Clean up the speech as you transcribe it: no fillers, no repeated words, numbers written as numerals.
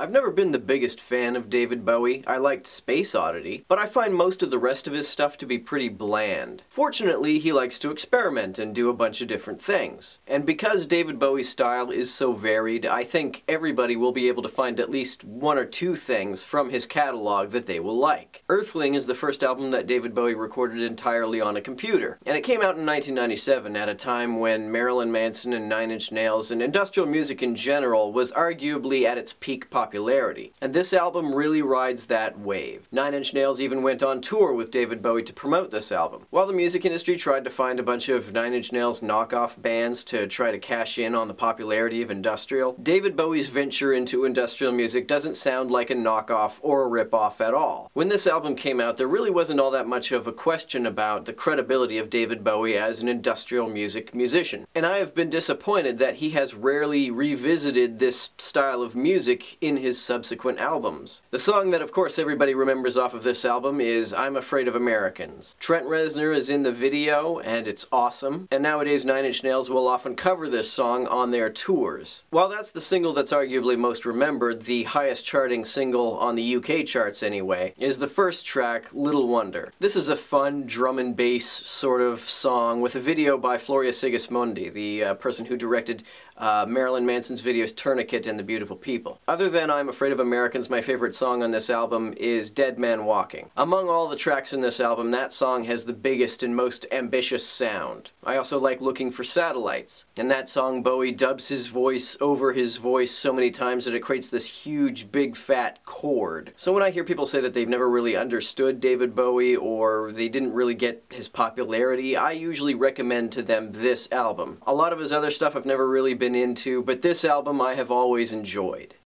I've never been the biggest fan of David Bowie. I liked Space Oddity, but I find most of the rest of his stuff to be pretty bland. Fortunately, he likes to experiment and do a bunch of different things. And because David Bowie's style is so varied, I think everybody will be able to find at least one or two things from his catalog that they will like. Earthling is the first album that David Bowie recorded entirely on a computer, and it came out in 1997 at a time when Marilyn Manson and Nine Inch Nails and industrial music in general was arguably at its peak popularity. And this album really rides that wave. Nine Inch Nails even went on tour with David Bowie to promote this album. While the music industry tried to find a bunch of Nine Inch Nails knockoff bands to try to cash in on the popularity of industrial, David Bowie's venture into industrial music doesn't sound like a knockoff or a rip-off at all. When this album came out, there really wasn't all that much of a question about the credibility of David Bowie as an industrial music musician. And I have been disappointed that he has rarely revisited this style of music in his subsequent albums. The song that of course everybody remembers off of this album is I'm Afraid of Americans. Trent Reznor is in the video and it's awesome, and nowadays Nine Inch Nails will often cover this song on their tours. While that's the single that's arguably most remembered, the highest charting single on the UK charts anyway, is the first track, Little Wonder. This is a fun drum and bass sort of song with a video by Floria Sigismondi, the person who directed Marilyn Manson's videos Tourniquet and The Beautiful People. Other than I'm Afraid of Americans, my favorite song on this album is Dead Man Walking. Among all the tracks in this album, that song has the biggest and most ambitious sound. I also like Looking for Satellites. In that song, Bowie dubs his voice over his voice so many times that it creates this huge, big, fat chord. So when I hear people say that they've never really understood David Bowie or they didn't really get his popularity, I usually recommend to them this album. A lot of his other stuff I've never really been into, but this album I have always enjoyed.